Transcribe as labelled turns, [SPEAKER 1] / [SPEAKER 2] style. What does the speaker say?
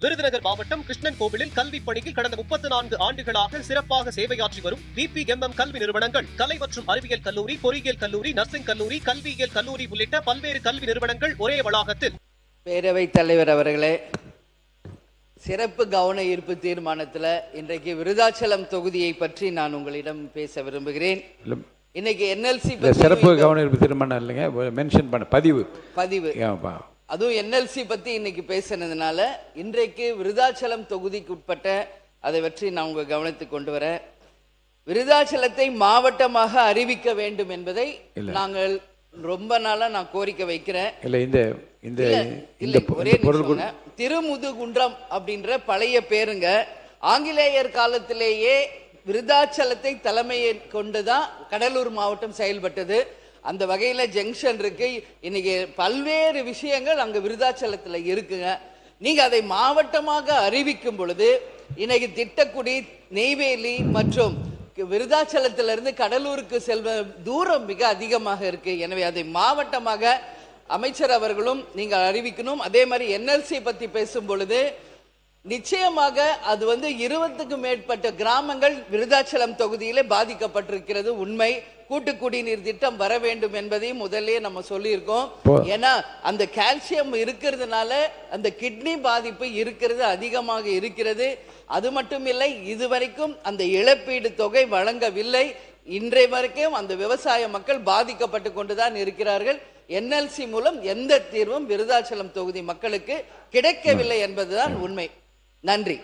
[SPEAKER 1] விருதுநகர் மாவட்டம் கிருஷ்ணன் கோவிலில் கல்வி பணியில் கடந்த 34 ஆண்டுகளாக சிறப்பாக சேவையாற்றி வரும் VPMM கல்வி நிறுவனங்கள், கலை மற்றும் அறிவியல் கல்லூரி, பொறியியல் கல்லூரி, நர்சிங் கல்லூரி, கல்வியியல் கல்லூரி உள்ளிட்ட பல்வேறு கல்வி நிறுவனங்கள் ஒரே வளாகத்தில்.
[SPEAKER 2] பேரவைத் தலைவர் அவர்களே, சிறப்பு கவன ஈர்ப்பு தீர்மானத்தில் இன்றைக்கு விருதாச்சலம் தொகுதியை பற்றி நான் உங்களிடம் பேச விரும்புகிறேன். இன்னைக்கு NLC
[SPEAKER 3] சிறப்பு கவன ஈர்ப்பு தீர்மானம் இல்லைங்க, மென்ஷன் பண்ண பதிவு
[SPEAKER 2] அதுவும் NLC பத்தி இன்னைக்கு பேசினதுனால இன்றைக்கு விருதாச்சலம் தொகுதிக்கு உட்பட்ட அதை பற்றி நான் உங்க கவனத்துக்கு கொண்டு வரேன். விருதாச்சலத்தை மாவட்டமாக அறிவிக்க வேண்டும் என்பதை நாங்கள் ரொம்ப நாளா நான் கோரிக்கை வைக்கிறேன். திருமுதுகுன்றம் அப்படின்ற பழைய பேருங்க ஆங்கிலேயர் காலத்திலேயே விருதாச்சலத்தை தலைமையை கொண்டுதான் கடலூர் மாவட்டம் செயல்பட்டது. அந்த வகையில ஜங்ஷன் இருக்கு. இன்னைக்கு பல்வேறு விஷயங்கள் அங்க விருதாச்சலத்துல இருக்குங்க. நீங்க அதை மாவட்டமாக அறிவிக்கும் பொழுது இன்னைக்கு திட்டக்குடி, நெய்வேலி மற்றும் விருதாச்சலத்திலிருந்து கடலூருக்கு செல்வ தூரம் மிக அதிகமாக இருக்கு. எனவே அதை மாவட்டமாக அமைச்சர் அவர்களும் நீங்கள் அறிவிக்கணும். அதே மாதிரி NLC பத்தி பேசும் பொழுது நிச்சயமாக அது 20க்கும் மேற்பட்ட கிராமங்கள் விருதாச்சலம் தொகுதியிலே பாதிக்கப்பட்டிருக்கிறது. உண்மை. கூட்டு குடிநீர் திட்டம் வர வேண்டும் என்பதையும் முதல்ல நம்ம சொல்லியிருக்கோம். ஏன்னா அந்த கால்சியம் இருக்கிறதுனால அந்த கிட்னி பாதிப்பு இருக்கிறது, அதிகமாக இருக்கிறது. அது மட்டும் இல்லை, இதுவரைக்கும் அந்த இழப்பீடு தொகை வழங்கவில்லை. இன்றைய வரைக்கும் அந்த விவசாய மக்கள் பாதிக்கப்பட்டு கொண்டுதான் இருக்கிறார்கள். NLC மூலம் எந்த தீர்வும் விருதாச்சலம் தொகுதி மக்களுக்கு கிடைக்கவில்லை என்பதுதான் உண்மை. நன்றி.